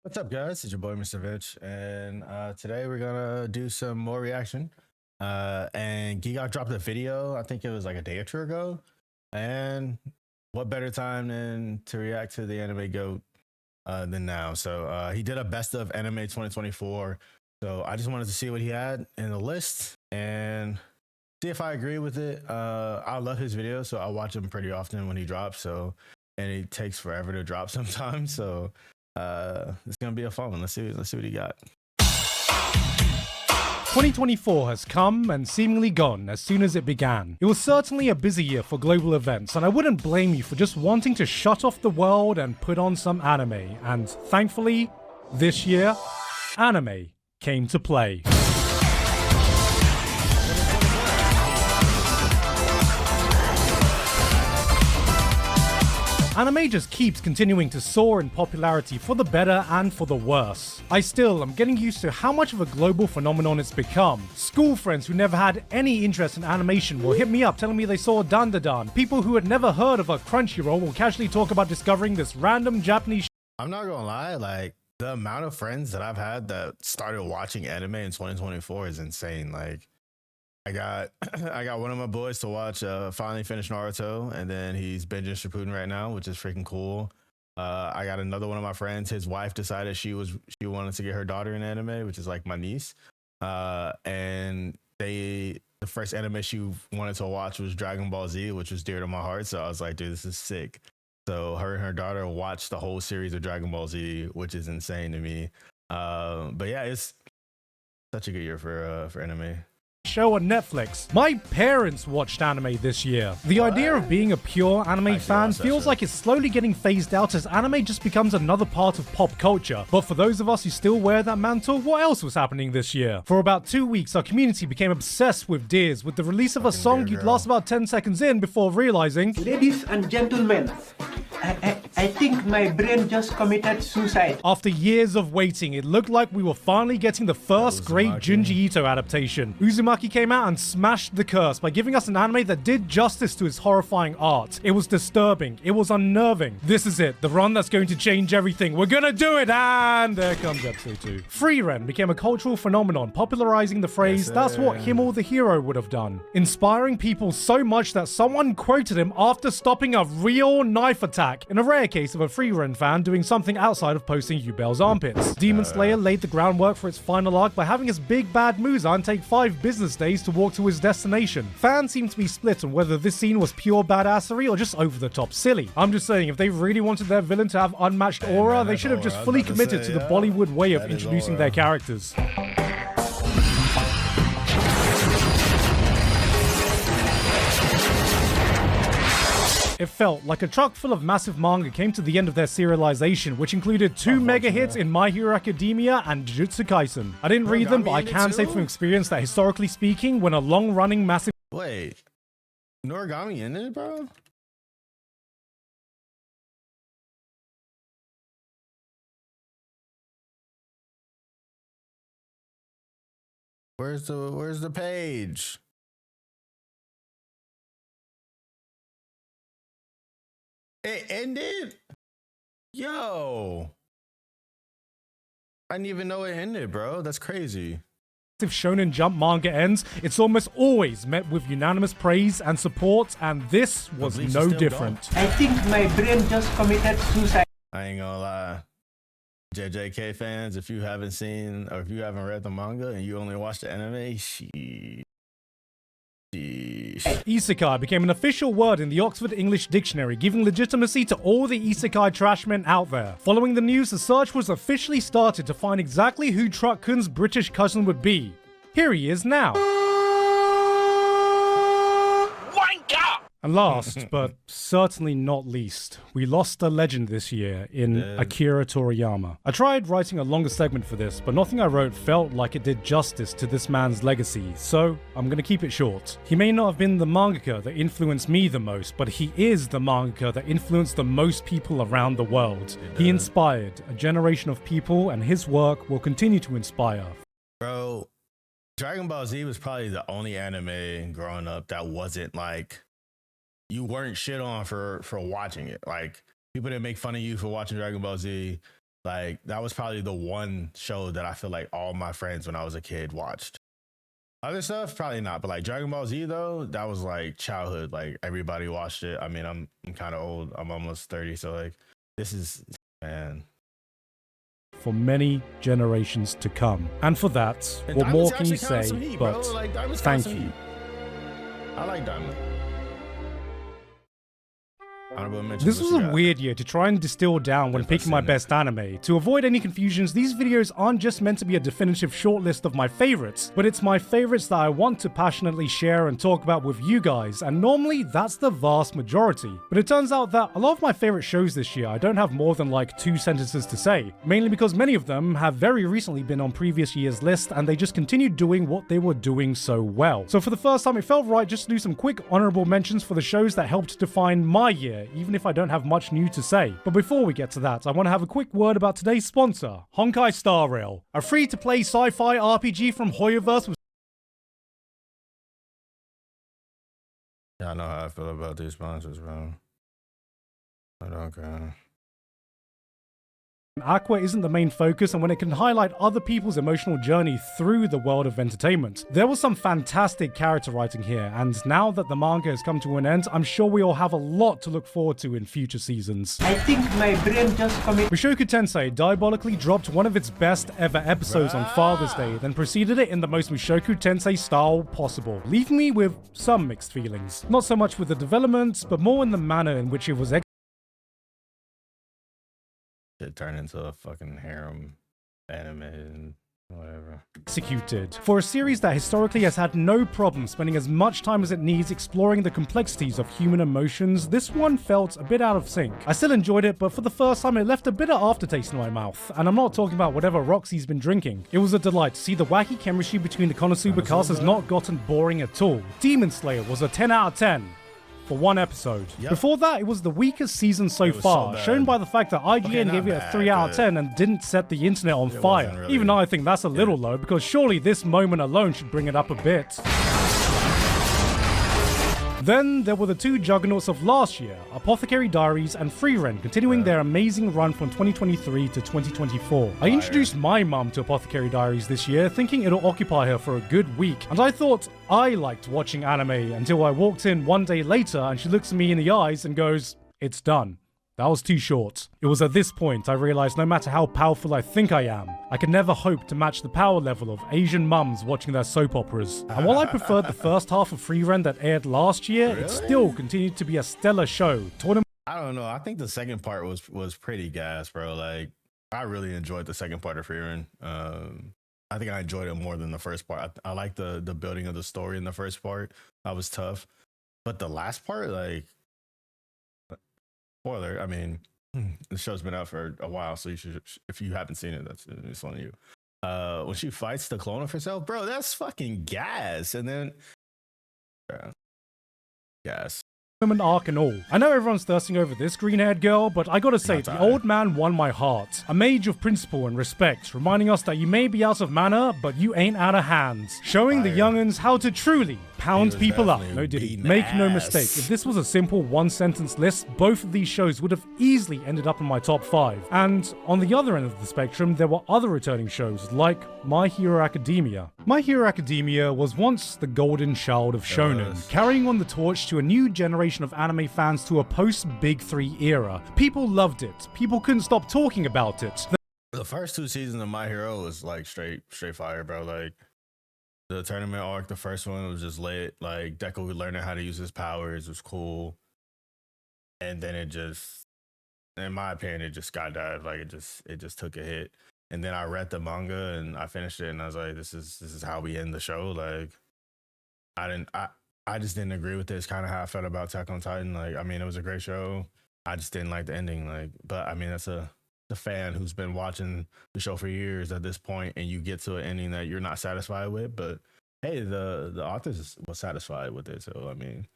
What's up, guys? It's your boy, Mr Vinchh, and today we're gonna do some more reaction. And Giga dropped a video. I think it was like a day or two ago. And what better time than to react to the anime goat than now? So he did a best of anime 2024. So I just wanted to see what he had in the list and see if I agree with it. I love his videos, so I watch him pretty often when he drops. So and it takes forever to drop sometimes. So it's gonna be a fun one. Let's see what he got. 2024 has come and seemingly gone as soon as it began. It was certainly a busy year for global events, and I wouldn't blame you for just wanting to shut off the world and put on some anime. And thankfully, this year, anime came to play. Anime just keeps continuing to soar in popularity for the better and for the worse. I still am getting used to how much of a global phenomenon it's become. School friends who never had any interest in animation will hit me up telling me they saw Dandadan. People who had never heard of a Crunchyroll will casually talk about discovering this random Japanese I'm not gonna lie, like the amount of friends that I've had that started watching anime in 2024 is insane. Like I got one of my boys to watch finally finish Naruto, and then he's binging Shippuden right now, which is freaking cool. I got another one of my friends, his wife decided she wanted to get her daughter in anime, which is like my niece. And the first anime she wanted to watch was Dragon Ball Z, which was dear to my heart. So I was like, dude, this is sick. So her and her daughter watched the whole series of Dragon Ball Z, which is insane to me. But yeah, it's such a good year for anime. Show on Netflix. My parents watched anime this year. The idea of being a pure anime fan feels like it's slowly getting phased out as anime just becomes another part of pop culture. But for those of us who still wear that mantle, what else was happening this year? For about 2 weeks, our community became obsessed with Deers, with the release of a song you'd last about 10 seconds in before realizing, Ladies and gentlemen, I think my brain just committed suicide. After years of waiting, it looked like we were finally getting the first great Junji Ito adaptation. Uzumaki came out and smashed the curse by giving us an anime that did justice to his horrifying art. It was disturbing. It was unnerving. This is it. The run that's going to change everything. We're gonna do it! And there comes episode 2. Frieren became a cultural phenomenon, popularizing the phrase, "That's what Himmel the hero would have done." Inspiring people so much that someone quoted him after stopping a real knife attack, in a rare case of a Frieren fan doing something outside of posting Yubel's armpits. Demon Slayer laid the groundwork for its final arc by having his big bad Muzan take 5 business days to walk to his destination. Fans seem to be split on whether this scene was pure badassery or just over the top silly. I'm just saying, if they really wanted their villain to have unmatched aura, they should have just fully committed to the Bollywood way of introducing their characters. It felt like a truck full of massive manga came to the end of their serialization, which included 2 mega hits in My Hero Academia and Jujutsu Kaisen. I didn't read them, but I can say from experience that historically speaking, when a long-running massive— Wait, Noragami in it, bro? Where's the page? It ended? Yo. I didn't even know it ended, bro. That's crazy. Shonen Jump manga ends, it's almost always met with unanimous praise and support, and this was no different. I think my brain just committed suicide. I ain't gonna lie. JJK fans, if you haven't seen or if you haven't read the manga and you only watched the anime, Isekai became an official word in the Oxford English Dictionary, giving legitimacy to all the isekai trashmen out there. Following the news, the search was officially started to find exactly who Truck-kun's British cousin would be. Here he is now. And last, but certainly not least, we lost a legend this year in Akira Toriyama. I tried writing a longer segment for this, but nothing I wrote felt like it did justice to this man's legacy, so I'm gonna keep it short. He may not have been the mangaka that influenced me the most, but he is the mangaka that influenced the most people around the world. He inspired a generation of people, and his work will continue to inspire. Bro, Dragon Ball Z was probably the only anime growing up that wasn't like, you weren't shit on for watching it. Like, people didn't make fun of you for watching Dragon Ball Z. Like that was probably the one show that I feel like all my friends when I was a kid watched. Other stuff, probably not. But like Dragon Ball Z though, that was like childhood. Like everybody watched it. I mean, I'm kind of old. I'm almost 30, so like this is, man. For many generations to come. And for that, And what more Diamond's can you actually kinda say some heat, but bro. Like, Diamond's thank kinda some you. heat. I like Diamond. Honorable mentions, This what was you a got? weird year to try and distill down when If I've picking my seen it. best anime. To avoid any confusions, these videos aren't just meant to be a definitive shortlist of my favorites, but it's my favorites that I want to passionately share and talk about with you guys, and normally that's the vast majority. But it turns out that a lot of my favorite shows this year I don't have more than like 2 sentences to say, mainly because many of them have very recently been on previous year's list and they just continued doing what they were doing so well. So for the first time it felt right just to do some quick honorable mentions for the shows that helped define my year, even if I don't have much new to say. But before we get to that, I want to have a quick word about today's sponsor, Honkai Star Rail, a free-to-play sci-fi RPG from Hoyoverse with Yeah, I know how I feel about these sponsors, bro. I don't care. Aqua isn't the main focus, and when it can highlight other people's emotional journey through the world of entertainment. There was some fantastic character writing here, and now that the manga has come to an end, I'm sure we all have a lot to look forward to in future seasons. I think my brain just committed. Mushoku Tensei diabolically dropped one of its best ever episodes on Father's Day, then proceeded it in the most Mushoku Tensei style possible, leaving me with some mixed feelings. Not so much with the development, but more in the manner in which it was It turned into a fucking harem anime and whatever. executed. For a series that historically has had no problem spending as much time as it needs exploring the complexities of human emotions, this one felt a bit out of sync. I still enjoyed it, but for the first time it left a bitter aftertaste in my mouth, and I'm not talking about whatever Roxy's been drinking. It was a delight to see the wacky chemistry between the Konosuba cast has not gotten boring at all. Demon Slayer was a 10 out of 10. For one episode. Yep. Before that, it was the weakest season so It was far, so bad. shown by the fact that IGN not gave it a bad, 3 out of but 10 and didn't set the internet on wasn't fire. really- Even I think that's a little low, because surely this moment alone should bring it up a bit. Then there were the 2 juggernauts of last year, Apothecary Diaries and Frieren, continuing their amazing run from 2023 to 2024. I introduced my mum to Apothecary Diaries this year, thinking it'll occupy her for a good week, and I thought I liked watching anime until I walked in one day later and she looks me in the eyes and goes, "It's done." That was too short. It was at this point I realized no matter how powerful I think I am, I can never hope to match the power level of Asian mums watching their soap operas. And while I preferred the first half of Frieren that aired last year, it still continued to be a stellar show. I don't know. I think the second part was pretty gas, bro. Like I really enjoyed the second part of Frieren. I think I enjoyed it more than the first part. I like the building of the story in the first part. That was tough, but the last part, like, spoiler. I mean, the show's been out for a while, so you should. If you haven't seen it, it's on you. When she fights the clone of herself, bro, that's fucking gas. And then, yeah, gas. Arc and all. I know everyone's thirsting over this green-haired girl, but I gotta say, the old man won my heart. A mage of principle and respect, reminding us that you may be out of manner, but you ain't out of hands. Showing the young'uns how to truly pound people up. No diddy. Make no mistake, if this was a simple one-sentence list, both of these shows would have easily ended up in my top 5. And on the other end of the spectrum, there were other returning shows, like My Hero Academia. My Hero Academia was once the golden child of shonen, carrying on the torch to a new generation of anime fans to a post-Big 3 era. People loved it. People couldn't stop talking about it. The first 2 seasons of My Hero was like straight fire, bro. Like the tournament arc, the first one was just lit. Like Deku learning how to use his powers was cool, and then it just, in my opinion, it just skydived. Like it just took a hit. And then I read the manga and I finished it, and I was like, this is how we end the show. Like I just didn't agree with this. Kind of how I felt about Attack on Titan. Like, I mean, it was a great show. I just didn't like the ending. Like, but I mean, that's a fan who's been watching the show for years at this point, and you get to an ending that you're not satisfied with. But hey, the authors was satisfied with it, so I mean,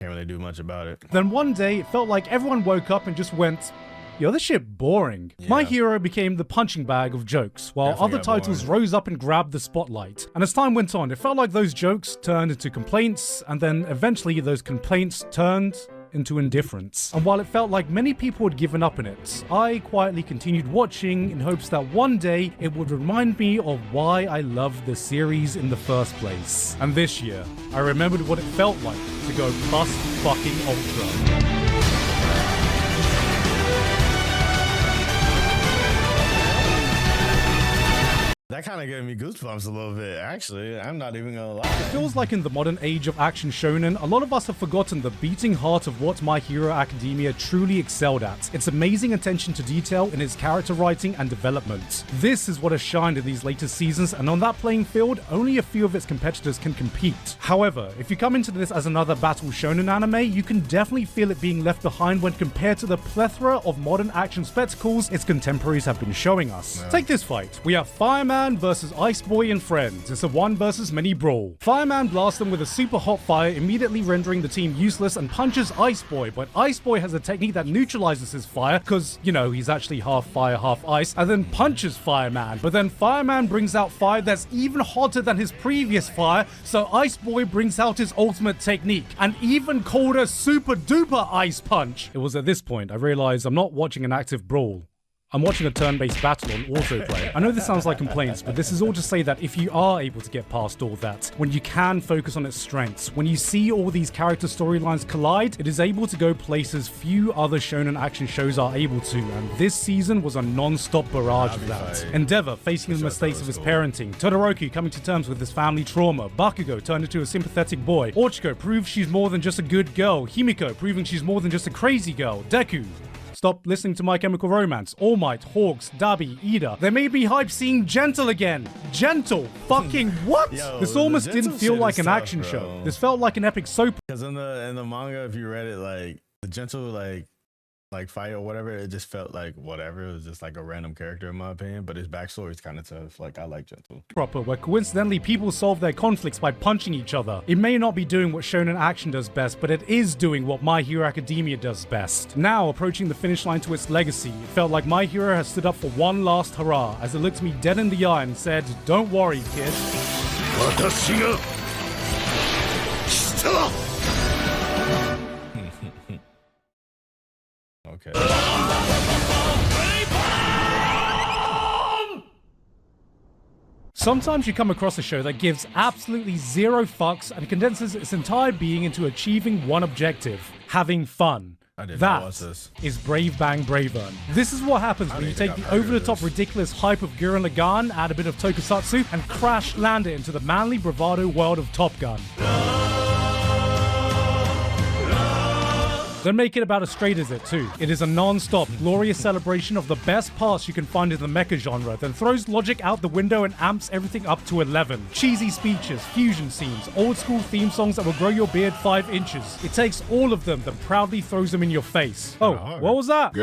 can't really do much about it. Then one day, it felt like everyone woke up and just went, yo, this shit boring. Yeah. My Hero became the punching bag of jokes, while Definitely other got titles boring. rose up and grabbed the spotlight. And as time went on, it felt like those jokes turned into complaints, and then eventually those complaints turned into indifference. And while it felt like many people had given up on it, I quietly continued watching in hopes that one day it would remind me of why I loved the series in the first place. And this year, I remembered what it felt like to go plus fucking ultra. That kind of gave me goosebumps a little bit, actually. I'm not even gonna lie. It feels like in the modern age of action shonen, a lot of us have forgotten the beating heart of what My Hero Academia truly excelled at. Its amazing attention to detail in its character writing and development. This is what has shined in these latest seasons, and on that playing field, only a few of its competitors can compete. However, if you come into this as another battle shonen anime, you can definitely feel it being left behind when compared to the plethora of modern action spectacles its contemporaries have been showing us. Take this fight. We have Fireman versus Ice Boy and friends. It's a one versus many brawl. Fireman blasts them with a super hot fire, immediately rendering the team useless, and punches Ice Boy, but Ice Boy has a technique that neutralizes his fire, because, you know, he's actually half fire, half ice, and then punches Fireman. But then Fireman brings out fire that's even hotter than his previous fire, so Ice Boy brings out his ultimate technique, an even colder super duper ice punch. It was at this point I realized I'm not watching an active brawl. I'm watching a turn-based battle on autoplay. I know this sounds like complaints, but this is all to say that if you are able to get past all that, when you can focus on its strengths, when you see all these character storylines collide, it is able to go places few other shonen action shows are able to, and this season was a non-stop barrage of that. Endeavor facing the mistakes of his parenting, Todoroki coming to terms with his family trauma, Bakugo turned into a sympathetic boy, Ochiko proves she's more than just a good girl, Himiko proving she's more than just a crazy girl, Deku stop listening to My Chemical Romance, All Might, Hawks, Dabi, Ida. There may be hype seeing Gentle again. Gentle? Fucking what? Yo, this almost didn't feel like an tough, action bro. show. This felt like an epic soap. Because in the manga, if you read it, like the Gentle like fight or whatever, it just felt like whatever. It was just like a random character in my opinion, but his backstory is kind of tough. Like I like Gentle. Proper, where coincidentally people solve their conflicts by punching each other. It may not be doing what shonen action does best, but it is doing what My Hero Academia does best. Now, approaching the finish line to its legacy, it felt like My Hero has stood up for one last hurrah as it looked me dead in the eye and said, "Don't worry, kid." Okay. Sometimes you come across a show that gives absolutely zero fucks and condenses its entire being into achieving one objective: having fun. That is Brave Bang Bravern. This is what happens when you take the over-the-top ridiculous hype of Gurren Lagann, add a bit of tokusatsu, and crash land it into the manly bravado world of Top Gun. Then make it about as straight as it too. It is a non-stop, glorious celebration of the best parts you can find in the mecha genre, then throws logic out the window and amps everything up to 11. Cheesy speeches, fusion scenes, old school theme songs that will grow your beard 5 inches. It takes all of them, then proudly throws them in your face. Oh, what was that?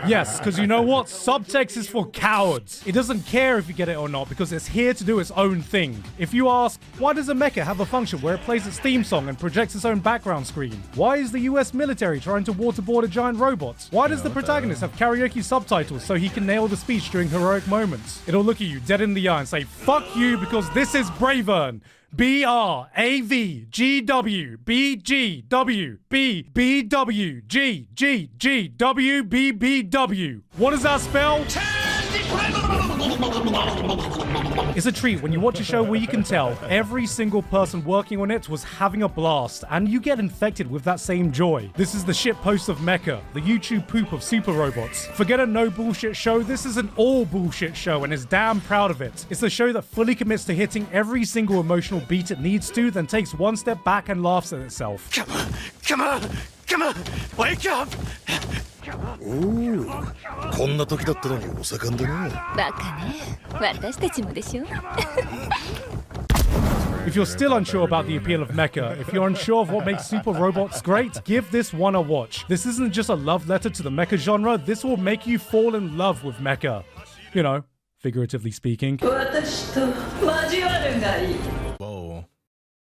Yes, because you know what? Subtext is for cowards. It doesn't care if you get it or not because it's here to do its own thing. If you ask, why does a mecha have a function where it plays its theme song and projects its own background screen? Why is the US military trying to waterboard a giant robot? Why does the protagonist have karaoke subtitles so he can nail the speech during heroic moments? It'll look at you dead in the eye and say, fuck you because this is Bravern. BRAVGWBGWBBWGGGGWBBW. What does that spell? It's a treat when you watch a show where you can tell every single person working on it was having a blast, and you get infected with that same joy. This is the shitpost of mecha, the YouTube poop of super robots. Forget a no bullshit show, this is an all bullshit show and is damn proud of it. It's a show that fully commits to hitting every single emotional beat it needs to, then takes one step back and laughs at itself. Come on, wake up! おお、こんな時だったのにお盛んだな。バカね、私たちもでしょ。If you're still unsure about the appeal of mecha, if you're unsure of what makes super robots great, give this one a watch. This isn't just a love letter to the mecha genre, this will make you fall in love with mecha. You know, figuratively speaking. Whoa.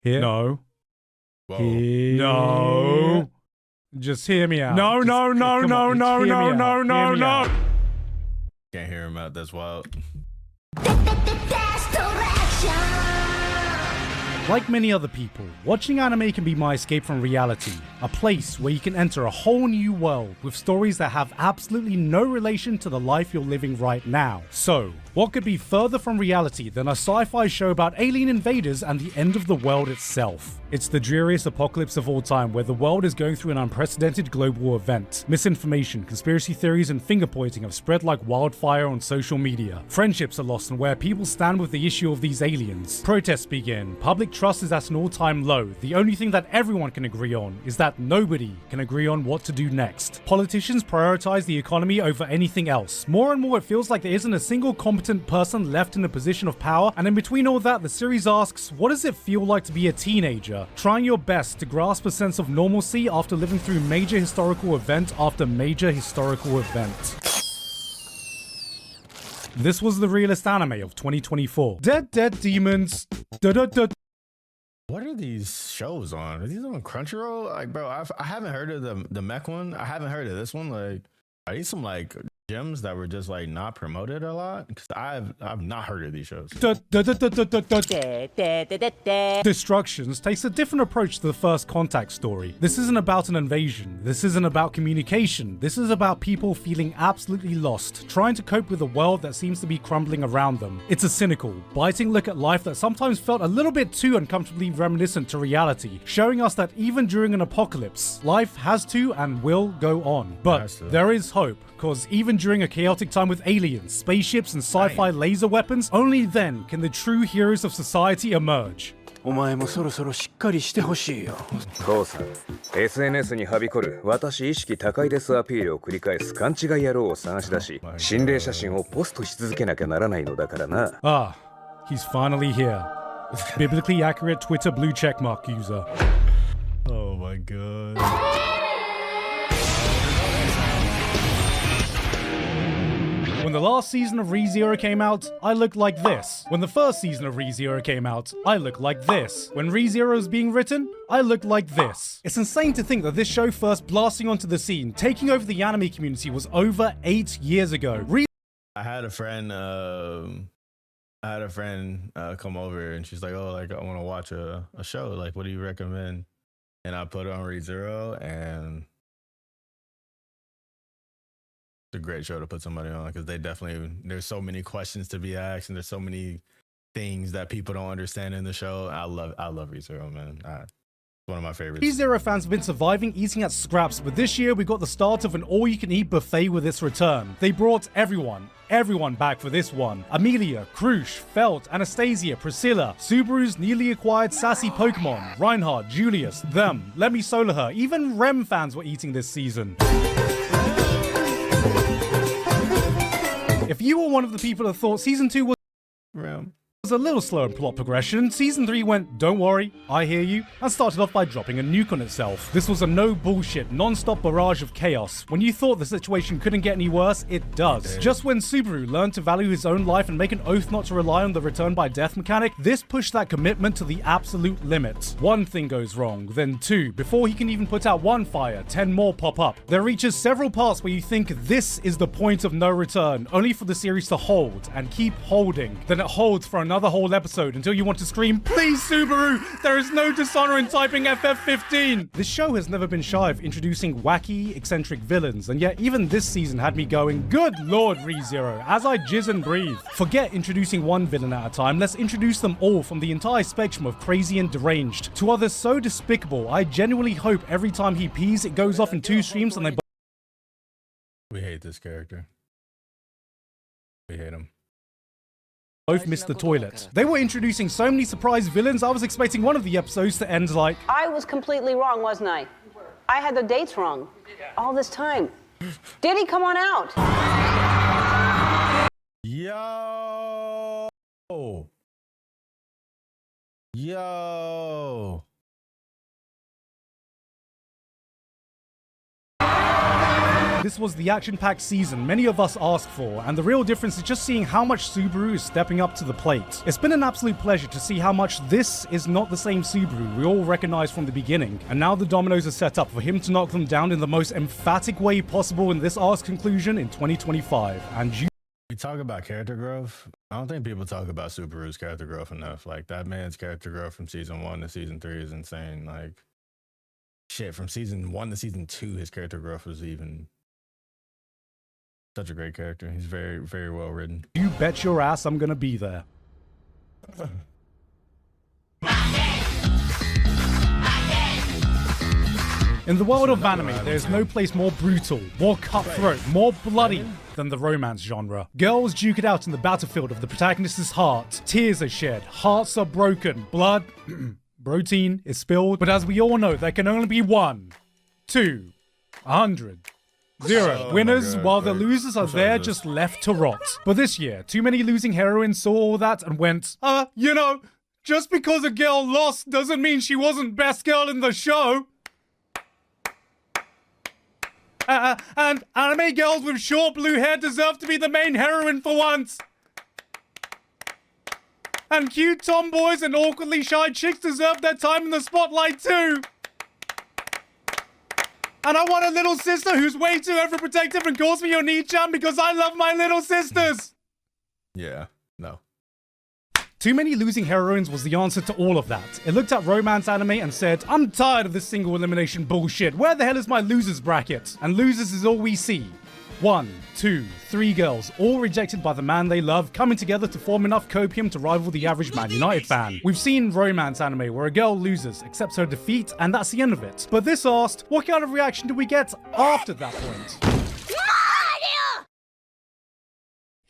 Here? No. Whoa. Here. No. Just hear me out. No. Can't hear him out, that's wild. Like many other people, watching anime can be my escape from reality, a place where you can enter a whole new world with stories that have absolutely no relation to the life you're living right now. So, what could be further from reality than a sci-fi show about alien invaders and the end of the world itself? It's the dreariest apocalypse of all time, where the world is going through an unprecedented global event. Misinformation, conspiracy theories, and finger-pointing have spread like wildfire on social media. Friendships are lost, and where people stand with the issue of these aliens. Protests begin. Public trust is at an all-time low. The only thing that everyone can agree on is that nobody can agree on what to do next. Politicians prioritize the economy over anything else. More and more, it feels like there isn't a single competent person left in a position of power, and in between all that, the series asks, what does it feel like to be a teenager? Trying your best to grasp a sense of normalcy after living through major historical event after major historical event. This was the realest anime of 2024. Dead Demons. What are these shows on? Are these on Crunchyroll? Like, bro, I haven't heard of the mech one. I haven't heard of this one. Like, are these some like gems that were just like not promoted a lot? Because I've not heard of these shows. Destructions takes a different approach to the First Contact story. This isn't about an invasion. This isn't about communication. This is about people feeling absolutely lost, trying to cope with a world that seems to be crumbling around them. It's a cynical, biting look at life that sometimes felt a little bit too uncomfortably reminiscent to reality, showing us that even during an apocalypse, life has to and will go on. But there is hope, because even during a chaotic time with aliens, spaceships, and sci-fi laser weapons, only then can the true heroes of society emerge. お前もそろそろしっかりしてほしいよ。父さん、SNS にはびこる私意識高いですアピールを繰り返す勘違い野郎を探し出し、心霊写真をポストし続けなきゃならないのだからな。Ah, he's finally here. Biblically accurate Twitter blue checkmark user. Oh my god. When the last season of ReZero came out, I looked like this. When the first season of ReZero came out, I looked like this. When ReZero was being written, I looked like this. It's insane to think that this show first blasting onto the scene, taking over the anime community, was over 8 years ago. I had a friend come over and she's like, oh, like I want to watch a show. Like, what do you recommend? And I put on ReZero, and it's a great show to put somebody on, because there's so many questions to be asked, and there's so many things that people don't understand in the show. I love ReZero, man. It's one of my favorites. ReZero fans have been surviving eating at scraps, but this year we got the start of an all-you-can-eat buffet with its return. They brought everyone back for this one. Amelia, Krush, Felt, Anastasia, Priscilla, Subaru's newly acquired sassy Pokemon, Reinhardt, Julius, them, Let Me Solo Her, even Rem fans were eating this season. If you were one of the people that thought Season 2 was a little slow in plot progression, Season 3 went, don't worry, I hear you, and started off by dropping a nuke on itself. This was a no bullshit, non-stop barrage of chaos. When you thought the situation couldn't get any worse, it does. Just when Subaru learned to value his own life and make an oath not to rely on the return by death mechanic, this pushed that commitment to the absolute limit. One thing goes wrong, then two. Before he can even put out one fire, 10 more pop up. There reaches several parts where you think this is the point of no return, only for the series to hold and keep holding. Then it holds for another whole episode until you want to scream, please Subaru, there is no dishonor in typing FF15. This show has never been shy of introducing wacky, eccentric villains, and yet even this season had me going, good lord ReZero, as I jizz and breathe. Forget introducing one villain at a time, let's introduce them all from the entire spectrum of crazy and deranged to others so despicable, I genuinely hope every time he pees it goes off in 2 streams and they We hate this character. We hate him. both missed the toilet. They were introducing so many surprise villains, I was expecting one of the episodes to end like, I was completely wrong, wasn't I? I had the dates wrong. All this time. Did he come on out? Yo. This was the action-packed season many of us asked for, and the real difference is just seeing how much Subaru is stepping up to the plate. It's been an absolute pleasure to see how much this is not the same Subaru we all recognized from the beginning, and now the dominoes are set up for him to knock them down in the most emphatic way possible in this arc's conclusion in 2025, and you We talk about character growth. I don't think people talk about Subaru's character growth enough. Like, that man's character growth from season 1 to season 3 is insane. Like, shit, from season 1 to season 2, his character growth was even such a great character. He's very, very well written. You bet your ass I'm gonna be there. In the world of anime, there is no place more brutal, more cutthroat, more bloody than the romance genre. Girls duke it out in the battlefield of the protagonist's heart. Tears are shed, hearts are broken, blood, protein is spilled. But as we all know, there can only be 1, 2, 100, 0 winners, while the losers are there just left to rot. But this year, too many losing heroines saw all that and went, you know, just because a girl lost doesn't mean she wasn't best girl in the show. And anime girls with short blue hair deserve to be the main heroine for once. And cute tomboys and awkwardly shy chicks deserve their time in the spotlight too. And I want a little sister who's way too overprotective and calls me your Nii-chan because I love my little sisters. Yeah, no. Too many losing heroines was the answer to all of that. It looked at romance anime and said, I'm tired of this single elimination bullshit. Where the hell is my losers bracket? And losers is all we see. 1, 2, 3 girls, all rejected by the man they love, coming together to form enough copium to rival the average Man United fan. We've seen romance anime where a girl loses, accepts her defeat, and that's the end of it. But this asked, what kind of reaction do we get after that point?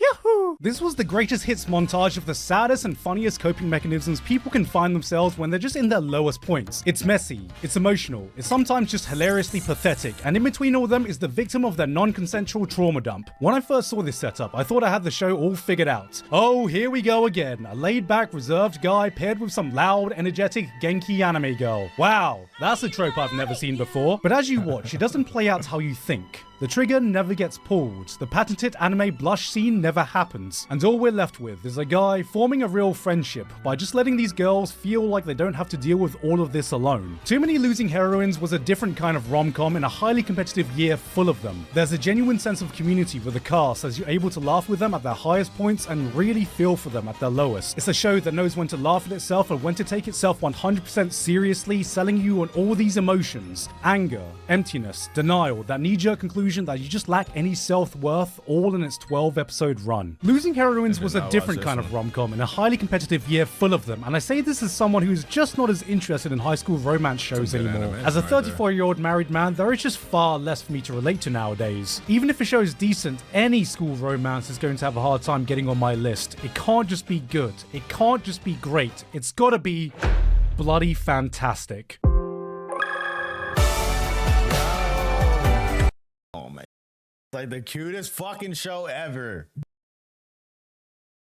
Yahoo! This was the greatest hits montage of the saddest and funniest coping mechanisms people can find themselves when they're just in their lowest points. It's messy, it's emotional, it's sometimes just hilariously pathetic, and in between all of them is the victim of their non-consensual trauma dump. When I first saw this setup, I thought I had the show all figured out. Oh, here we go again. A laid-back, reserved guy paired with some loud, energetic, Genki anime girl. Wow, that's a trope I've never seen before. But as you watch, it doesn't play out how you think. The trigger never gets pulled, the patented anime blush scene never happens, and all we're left with is a guy forming a real friendship by just letting these girls feel like they don't have to deal with all of this alone. Too Many Losing Heroines was a different kind of rom-com in a highly competitive year full of them. There's a genuine sense of community with the cast as you're able to laugh with them at their highest points and really feel for them at their lowest. It's a show that knows when to laugh at itself and when to take itself 100% seriously, selling you on all these emotions: anger, emptiness, denial, that knee-jerk conclusion that you just lack any self-worth, all in its 12-episode run. Losing Heroines was a different kind of rom-com in a highly competitive year full of them, and I say this as someone who's just not as interested in high school romance shows anymore. As a 34-year-old married man, there is just far less for me to relate to nowadays. Even if a show is decent, any school romance is going to have a hard time getting on my list. It can't just be good. It can't just be great. It's gotta be bloody fantastic. Like the cutest fucking show ever.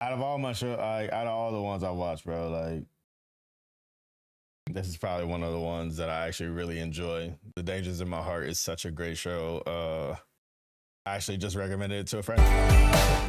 Out of all my show, out of all the ones I watched, bro, like this is probably one of the ones that I actually really enjoy. The Dangers in My Heart is such a great show. I actually just recommended it to a friend.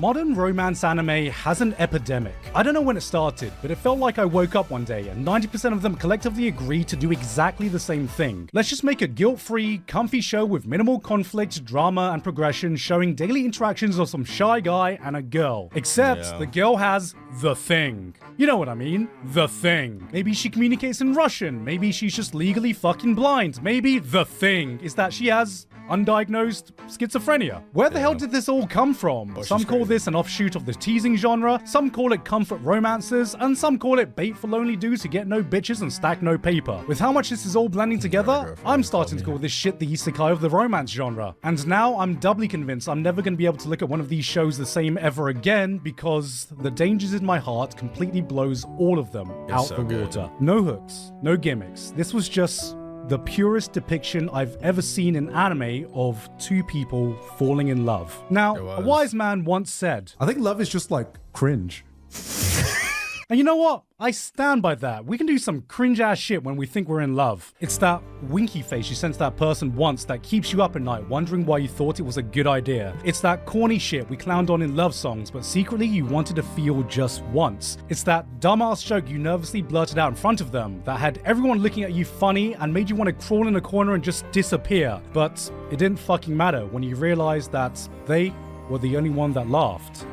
Modern romance anime has an epidemic. I don't know when it started, but it felt like I woke up one day and 90% of them collectively agreed to do exactly the same thing. Let's just make a guilt-free, comfy show with minimal conflict, drama, and progression, showing daily interactions of some shy guy and a girl. Except the girl has the thing. You know what I mean? The thing. Maybe she communicates in Russian. Maybe she's just legally fucking blind. Maybe the thing is that she has undiagnosed schizophrenia. Where the hell did this all come from? Some call this an offshoot of the teasing genre, some call it comfort romances, and some call it bait for lonely dudes who get no bitches and stack no paper. With how much this is all blending together, I'm starting to call this shit the isekai of the romance genre. And now I'm doubly convinced I'm never going to be able to look at one of these shows the same ever again, because The Dangers in My Heart completely blows all of them out the water. No hooks, no gimmicks. This was just the purest depiction I've ever seen in anime of two people falling in love. Now, a wise man once said, I think love is just like cringe. And you know what? I stand by that. We can do some cringe-ass shit when we think we're in love. It's that winky face you sent to that person once that keeps you up at night wondering why you thought it was a good idea. It's that corny shit we clowned on in love songs, but secretly you wanted to feel just once. It's that dumbass joke you nervously blurted out in front of them that had everyone looking at you funny and made you want to crawl in a corner and just disappear. But it didn't fucking matter when you realized that they were the only one that laughed.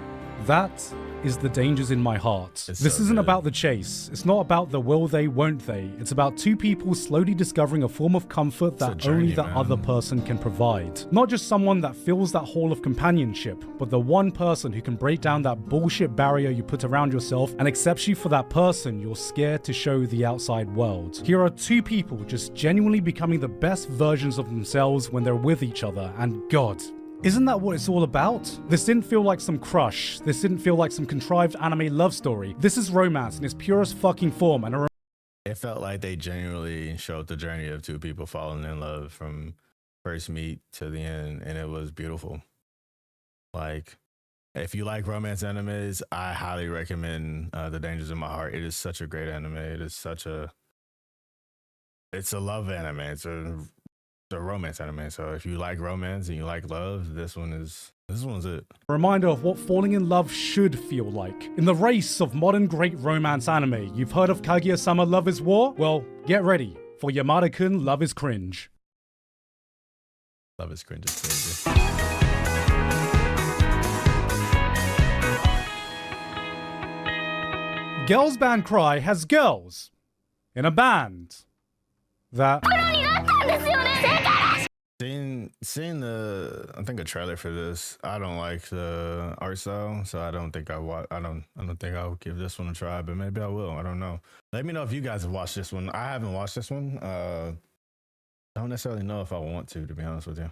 That is the dangers in my heart. This isn't about the chase. It's not about the will they, won't they. It's about two people slowly discovering a form of comfort that only the other person can provide. Not just someone that fills that hall of companionship, but the one person who can break down that bullshit barrier you put around yourself and accepts you for that person you're scared to show the outside world. Here are two people just genuinely becoming the best versions of themselves when they're with each other, and God, isn't that what it's all about? This didn't feel like some crush. This didn't feel like some contrived anime love story. This is romance in its purest fucking form, and it felt like they genuinely showed the journey of two people falling in love from first meet to the end, and it was beautiful. Like, if you like romance animes, I highly recommend The Dangers in My Heart. It is such a great anime. It's a love anime. It's a romance anime. So if you like romance and you like love, this one's it. A reminder of what falling in love should feel like. In the race of modern great romance anime, you've heard of Kaguya-sama Love is War? Well, get ready for Yamada-kun Love is Cringe. Love is cringe. Is crazy. Girls Band Cry has girls in a band that... Seeing the, I think, a trailer for this, I don't like the art style, so I don't think I don't think I'll give this one a try, but maybe I will. I don't know. Let me know if you guys have watched this one. I haven't watched this one. I don't necessarily know if I want to be honest with you.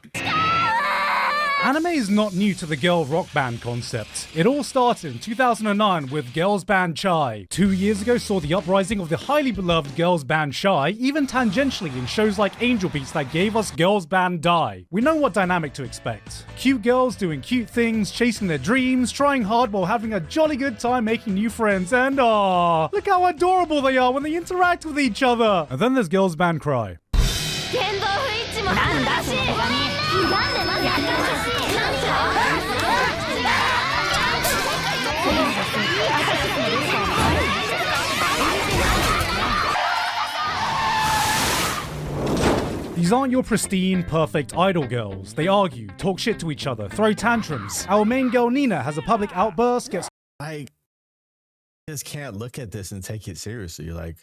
Anime is not new to the girl rock band concept. It all started in 2009 with girls band Chai. 2 years ago saw the uprising of the highly beloved girls band Shy, even tangentially in shows like Angel Beats that gave us girls band Die. We know what dynamic to expect. Cute girls doing cute things, chasing their dreams, trying hard while having a jolly good time making new friends, and aww, look how adorable they are when they interact with each other. And then there's girls band Cry. These aren't your pristine, perfect idol girls. They argue, talk shit to each other, throw tantrums. Our main girl Nina has a public outburst, gets... I just can't look at this and take it seriously. Like,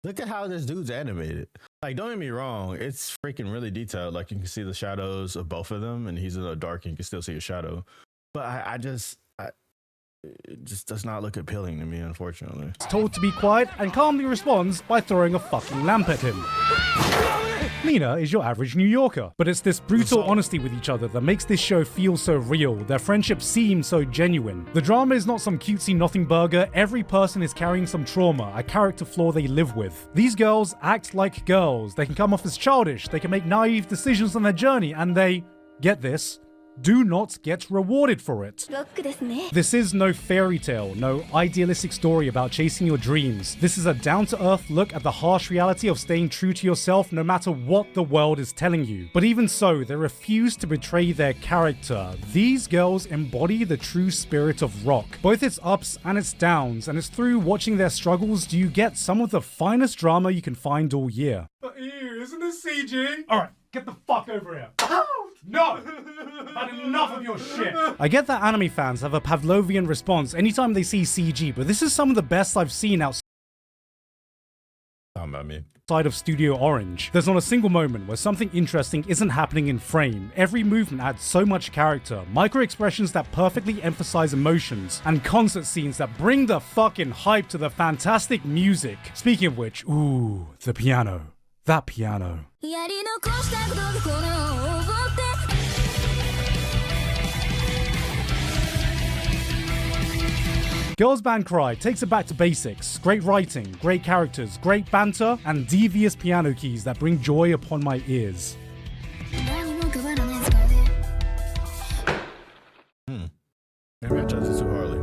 look at how this dude's animated. Like, don't get me wrong, it's freaking really detailed. Like, you can see the shadows of both of them, and he's in the dark, and you can still see a shadow. But it just does not look appealing to me, unfortunately. Told to be quiet and calmly responds by throwing a fucking lamp at him. Nina is your average New Yorker, but it's this brutal honesty with each other that makes this show feel so real. Their friendship seems so genuine. The drama is not some cutesy nothing burger. Every person is carrying some trauma, a character flaw they live with. These girls act like girls. They can come off as childish, they can make naive decisions on their journey, and they, get this, do not get rewarded for it. This is no fairy tale, no idealistic story about chasing your dreams. This is a down-to-earth look at the harsh reality of staying true to yourself no matter what the world is telling you. But even so, they refuse to betray their character. These girls embody the true spirit of rock, both its ups and its downs, and it's through watching their struggles do you get some of the finest drama you can find all year. Ew, isn't this CG? Alright, get the fuck over here. No! I've had enough of your shit! I get that anime fans have a Pavlovian response anytime they see CG, but this is some of the best I've seen outside of Studio Orange. There's not a single moment where something interesting isn't happening in frame. Every movement adds so much character, micro-expressions that perfectly emphasize emotions, and concert scenes that bring the fucking hype to the fantastic music. Speaking of which, ooh, the piano. That piano. Girls Band Cry takes it back to basics. Great writing, great characters, great banter, and devious piano keys that bring joy upon my ears. Maybe I judged it too hardly.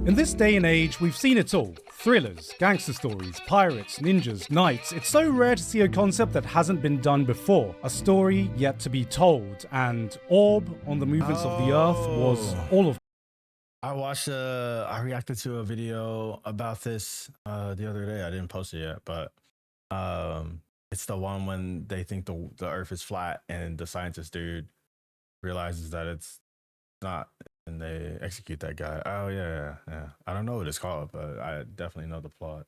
In this day and age, we've seen it all. Thrillers, gangster stories, pirates, ninjas, knights. It's so rare to see a concept that hasn't been done before. A story yet to be told. And Orb on the Movements of the Earth was all of... I reacted to a video about this the other day. I didn't post it yet, but It's the one when they think the Earth is flat, and the scientist dude realizes that it's not, and they execute that guy. Oh yeah. I don't know what it's called, but I definitely know the plot.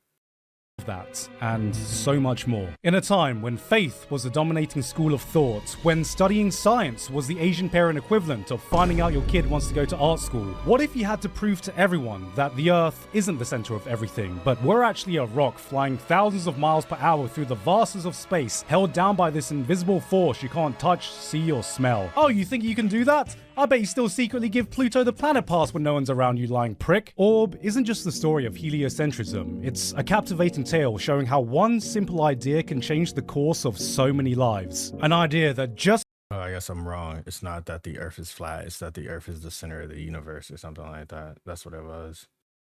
That and so much more. In a time when faith was the dominating school of thought, when studying science was the Asian parent equivalent of finding out your kid wants to go to art school, what if you had to prove to everyone that the Earth isn't the center of everything, but we're actually a rock flying thousands of miles per hour through the vastness of space, held down by this invisible force you can't touch, see, or smell? Oh, you think you can do that? I bet you still secretly give Pluto the planet pass when no one's around, you lying prick. Orb isn't just the story of heliocentrism, it's a captivating tale showing how one simple idea can change the course of so many lives. An idea that just I guess I'm wrong. It's not that the Earth is flat, it's that the Earth is the center of the universe or something like that. That's what it was.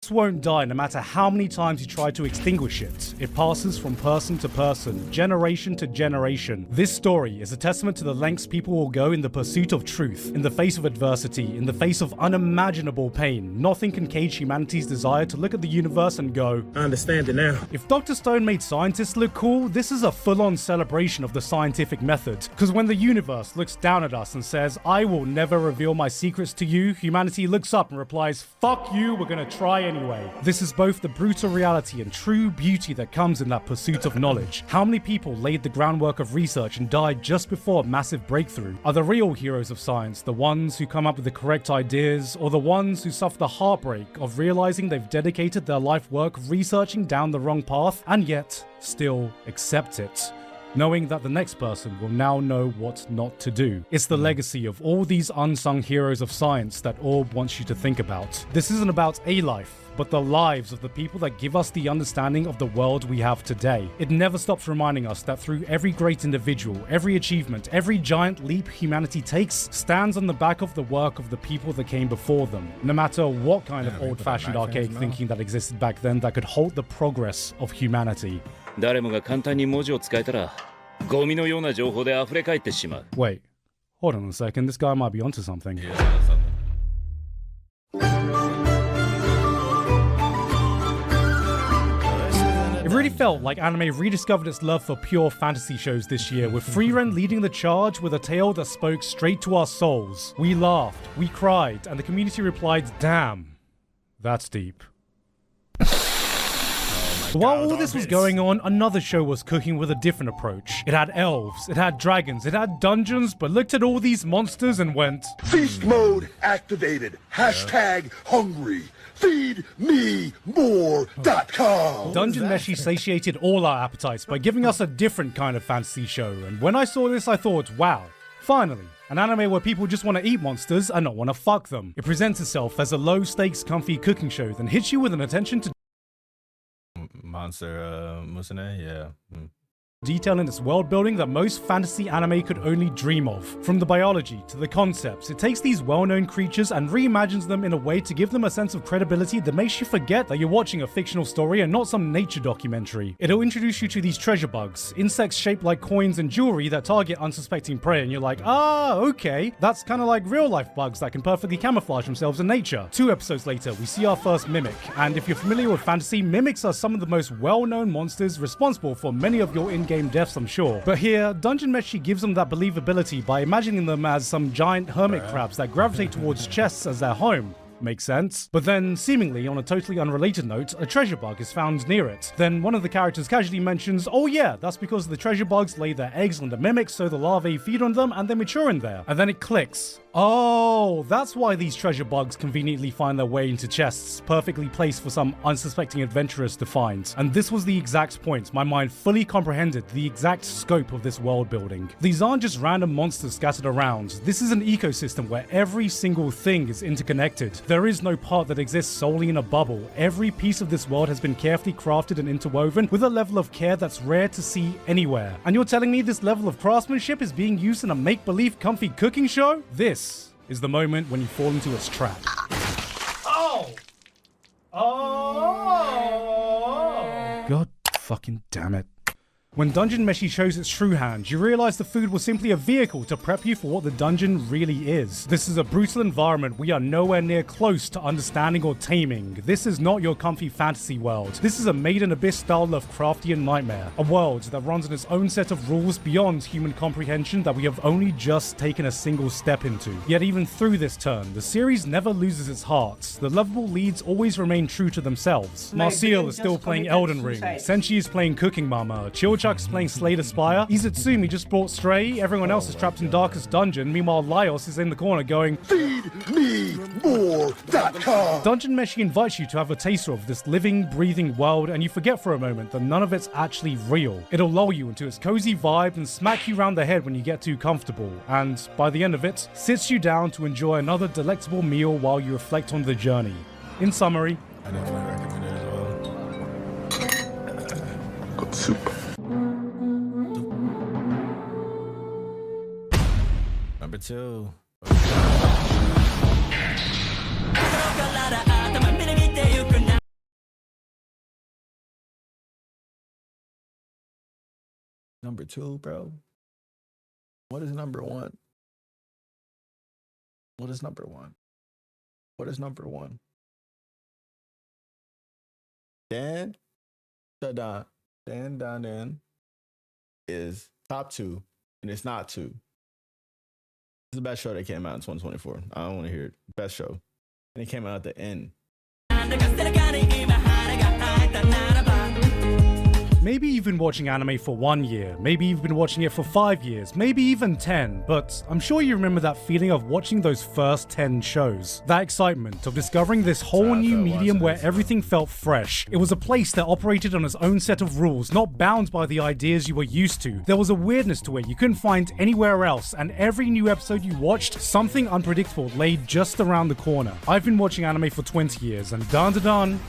won't die no matter how many times you try to extinguish it. It passes from person to person, generation to generation. This story is a testament to the lengths people will go in the pursuit of truth, in the face of adversity, in the face of unimaginable pain. Nothing can cage humanity's desire to look at the universe and go, I understand it now. If Dr. Stone made scientists look cool, this is a full-on celebration of the scientific method. Because when the universe looks down at us and says, I will never reveal my secrets to you, humanity looks up and replies, fuck you, we're gonna try anyway. This is both the brutal reality and true beauty that comes in that pursuit of knowledge. How many people laid the groundwork of research and died just before a massive breakthrough? Are the real heroes of science the ones who come up with the correct ideas, or the ones who suffer the heartbreak of realizing they've dedicated their life work researching down the wrong path and yet still accept it, knowing that the next person will now know what not to do? It's the legacy of all these unsung heroes of science that Orb wants you to think about. This isn't about a life, but the lives of the people that give us the understanding of the world we have today. It never stops reminding us that through every great individual, every achievement, every giant leap humanity takes stands on the back of the work of the people that came before them. No matter what kind of old-fashioned archaic thinking that existed back then that could halt the progress of humanity. 誰もが簡単に文字を使えたら、ゴミのような情報で溢れ返ってしまう。Wait, hold on a second, this guy might be onto something. It really felt like anime rediscovered its love for pure fantasy shows this year, with Frieren leading the charge with a tale that spoke straight to our souls. We laughed, we cried, and the community replied, damn, that's deep. While all this was going on, another show was cooking with a different approach. It had elves, it had dragons, it had dungeons, but looked at all these monsters and went, Feast mode activated. Hashtag hungry. FeedMeMore.com. Dungeon Meshi satiated all our appetites by giving us a different kind of fantasy show, and when I saw this I thought, wow, finally, an anime where people just want to eat monsters and not want to fuck them. It presents itself as a low-stakes, comfy cooking show, then hits you with an attention to Monster Musume, yeah. detail in its world building that most fantasy anime could only dream of. From the biology to the concepts, it takes these well-known creatures and reimagines them in a way to give them a sense of credibility that makes you forget that you're watching a fictional story and not some nature documentary. It'll introduce you to these treasure bugs, insects shaped like coins and jewelry that target unsuspecting prey, and you're like, ah, okay, that's kind of like real-life bugs that can perfectly camouflage themselves in nature. 2 episodes later, we see our first mimic, and if you're familiar with fantasy, mimics are some of the most well-known monsters responsible for many of your in-game deaths, I'm sure. But here, Dungeon Meshi gives them that believability by imagining them as some giant hermit crabs that gravitate towards chests as their home. Makes sense. But then, seemingly on a totally unrelated note, a treasure bug is found near it. Then one of the characters casually mentions, oh yeah, that's because the treasure bugs lay their eggs on the mimics so the larvae feed on them and they mature in there. And then it clicks. Oh, that's why these treasure bugs conveniently find their way into chests, perfectly placed for some unsuspecting adventurers to find. And this was the exact point. My mind fully comprehended the exact scope of this world building. These aren't just random monsters scattered around. This is an ecosystem where every single thing is interconnected. There is no part that exists solely in a bubble. Every piece of this world has been carefully crafted and interwoven with a level of care that's rare to see anywhere. And you're telling me this level of craftsmanship is being used in a make-believe comfy cooking show? This is the moment when you fall into its trap. Oh! Oh! God fucking damn it. When Dungeon Meshi shows its true hand, you realize the food was simply a vehicle to prep you for what the dungeon really is. This is a brutal environment we are nowhere near close to understanding or taming. This is not your comfy fantasy world. This is a Maiden Abyss style Lovecraftian nightmare. A world that runs on its own set of rules beyond human comprehension that we have only just taken a single step into. Yet even through this turn, the series never loses its heart. The lovable leads always remain true to themselves. Marcial is still playing Elden Ring, Senshi is playing Cooking Mama, Chilchuck is playing Slay the Spire, Izutsumi just brought Stray, everyone else is trapped in Darkest Dungeon, meanwhile Laios is in the corner going, FeedMeMore.com. Dungeon Meshi invites you to have a taster of this living, breathing world, and you forget for a moment that none of it's actually real. It'll lull you into its cozy vibe and smack you round the head when you get too comfortable, and by the end of it, sits you down to enjoy another delectable meal while you reflect on the journey. In summary, I definitely recommend it as well. Got soup. Number 2. Number 2, bro. What is number 1? What is number 1? What is number 1? Dan Dan is top 2, and it's not 2. This is the best show that came out in 2024. I don't want to hear it. Best show. And it came out at the end. maybe you've been watching anime for 1 year, maybe you've been watching it for 5 years, maybe even 10, but I'm sure you remember that feeling of watching those first 10 shows. That excitement of discovering this whole new medium where everything felt fresh. It was a place that operated on its own set of rules, not bound by the ideas you were used to. There was a weirdness to it you couldn't find anywhere else, and every new episode you watched, something unpredictable lay just around the corner. I've been watching anime for 20 years, and dun dun dun,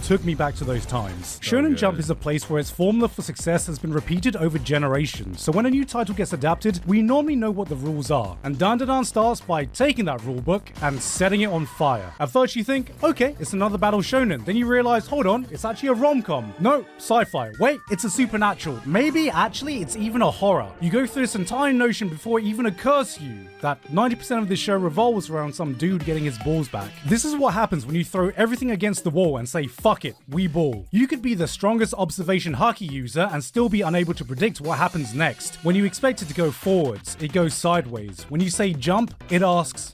took me back to those times. Shonen Jump is a place where its formula for success has been repeated over generations, so when a new title gets adapted, we normally know what the rules are, and Dandadan starts by taking that rulebook and setting it on fire. At first you think, okay, it's another battle shonen, then you realize, hold on, it's actually a rom-com. No, sci-fi. Wait, it's a supernatural. Maybe actually it's even a horror. You go through this entire notion before it even occurs to you that 90% of this show revolves around some dude getting his balls back. This is what happens when you throw everything against the wall and say, fuck it, we ball. You could be the strongest observation haki user and still be unable to predict what happens next. When you expect it to go forwards, it goes sideways. When you say jump, it asks,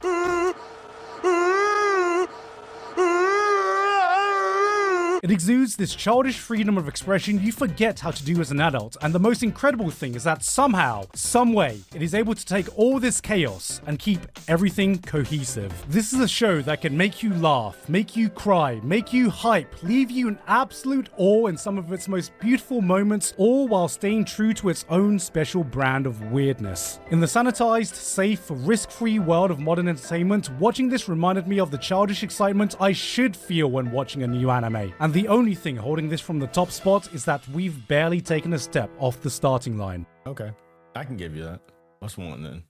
it exudes this childish freedom of expression you forget how to do as an adult, and the most incredible thing is that somehow, someway, it is able to take all this chaos and keep everything cohesive. This is a show that can make you laugh, make you cry, make you hype, leave you in absolute awe in some of its most beautiful moments, all while staying true to its own special brand of weirdness. In the sanitized, safe, risk-free world of modern entertainment, watching this reminded me of the childish excitement I should feel when watching a new anime. And the only thing holding this from the top spot is that we've barely taken a step off the starting line. Okay, I can give you that. What's one then?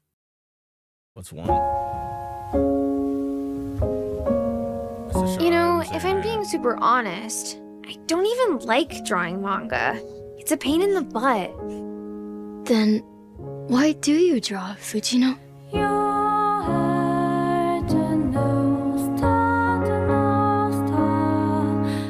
What's one? You know, if I'm being super honest, I don't even like drawing manga. It's a pain in the butt. Then why do you draw, Fujino?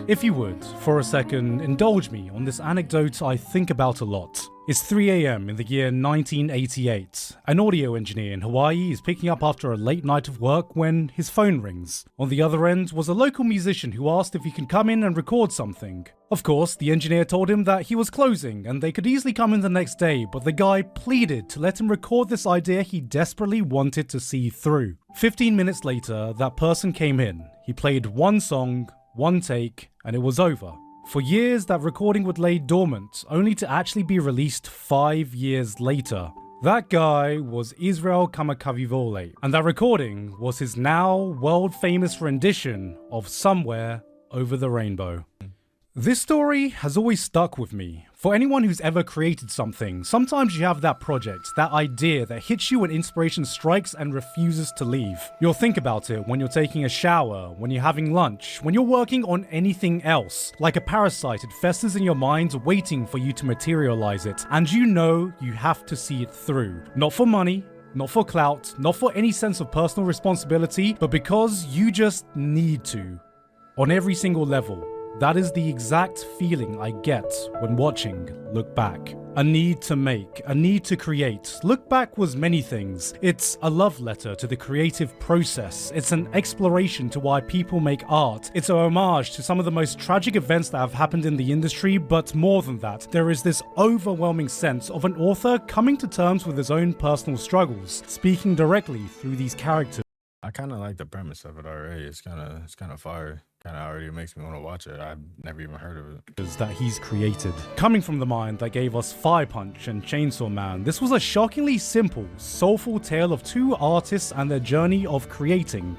If you would, for a second, indulge me on this anecdote I think about a lot. It's 3 AM in the year 1988. An audio engineer in Hawaii is picking up after a late night of work when his phone rings. On the other end was a local musician who asked if he could come in and record something. Of course, the engineer told him that he was closing and they could easily come in the next day, but the guy pleaded to let him record this idea he desperately wanted to see through. 15 minutes later, that person came in. He played one song, one take, and it was over. For years, that recording would lay dormant, only to actually be released 5 years later. That guy was Israel Kamakawiwo'ole, and that recording was his now world-famous rendition of Somewhere Over the Rainbow. This story has always stuck with me. For anyone who's ever created something, sometimes you have that project, that idea that hits you when inspiration strikes and refuses to leave. You'll think about it when you're taking a shower, when you're having lunch, when you're working on anything else. Like a parasite, it festers in your mind waiting for you to materialize it. And you know you have to see it through. Not for money, not for clout, not for any sense of personal responsibility, but because you just need to. On every single level. That is the exact feeling I get when watching Look Back. A need to make, a need to create. Look Back was many things. It's a love letter to the creative process. It's an exploration to why people make art. It's a homage to some of the most tragic events that have happened in the industry, but more than that, there is this overwhelming sense of an author coming to terms with his own personal struggles, speaking directly through these characters. I kind of like the premise of it already. It's kind of fire. Kind of already makes me want to watch it. I've never even heard of it. That he's created. Coming from the mind that gave us Fire Punch and Chainsaw Man, this was a shockingly simple, soulful tale of two artists and their journey of creating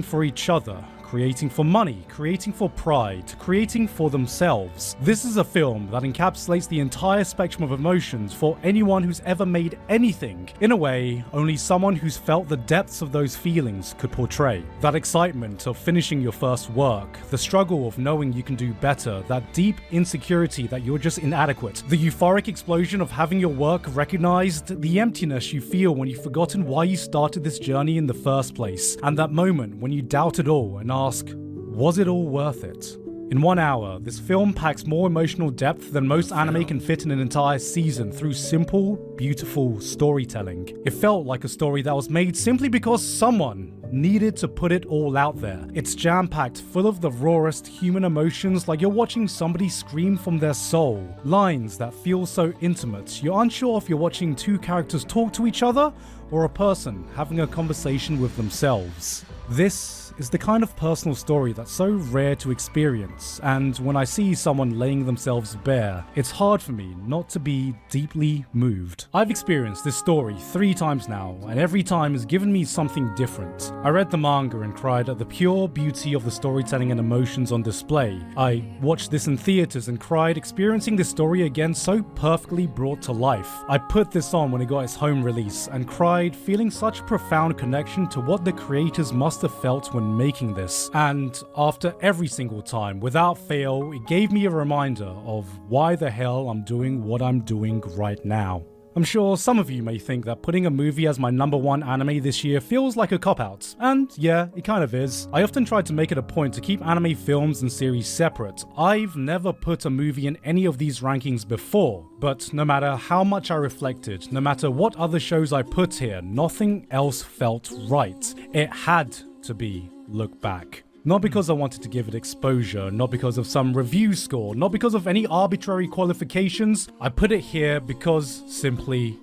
for each other, creating for money, creating for pride, creating for themselves. This is a film that encapsulates the entire spectrum of emotions for anyone who's ever made anything, in a way only someone who's felt the depths of those feelings could portray. That excitement of finishing your first work, the struggle of knowing you can do better, that deep insecurity that you're just inadequate, the euphoric explosion of having your work recognized, the emptiness you feel when you've forgotten why you started this journey in the first place, and that moment when you doubt it all and ask, was it all worth it? In 1 hour, this film packs more emotional depth than most anime can fit in an entire season through simple, beautiful storytelling. It felt like a story that was made simply because someone needed to put it all out there. It's jam-packed full of the rawest human emotions, like you're watching somebody scream from their soul. Lines that feel so intimate, you're unsure if you're watching two characters talk to each other or a person having a conversation with themselves. This is the kind of personal story that's so rare to experience, and when I see someone laying themselves bare, it's hard for me not to be deeply moved. I've experienced this story 3 times now, and every time has given me something different. I read the manga and cried at the pure beauty of the storytelling and emotions on display. I watched this in theaters and cried experiencing this story again so perfectly brought to life. I put this on when it got its home release and cried feeling such a profound connection to what the creators must have felt when making this, and after every single time, without fail, it gave me a reminder of why the hell I'm doing what I'm doing right now. I'm sure some of you may think that putting a movie as my #1 anime this year feels like a cop-out, and yeah, it kind of is. I often try to make it a point to keep anime films and series separate. I've never put a movie in any of these rankings before, but no matter how much I reflected, no matter what other shows I put here, nothing else felt right. It had to be Look Back. Not because I wanted to give it exposure, not because of some review score, not because of any arbitrary qualifications. I put it here because, simply,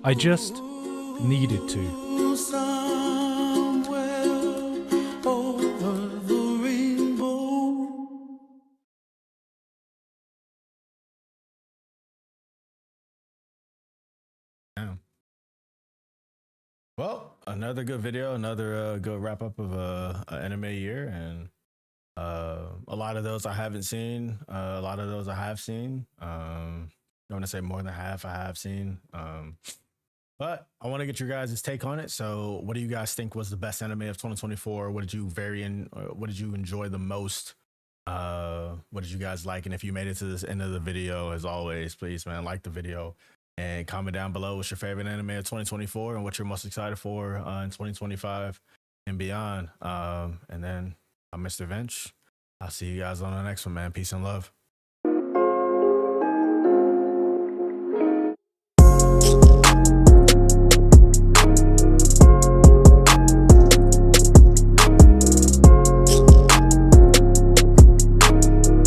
I just needed to. Well, another good video, another good wrap up of an anime year, and a lot of those I haven't seen, a lot of those I have seen. I want to say more than half I have seen, but I want to get your guys' take on it. So, what do you guys think was the best anime of 2024? What did you what did you enjoy the most? What did you guys like? And if you made it to this end of the video, as always, please, man, like the video. And comment down below what's your favorite anime of 2024 and what you're most excited for in 2025 and beyond. And then I'm Mr. Vinchh. I'll see you guys on the next one, man. Peace and love.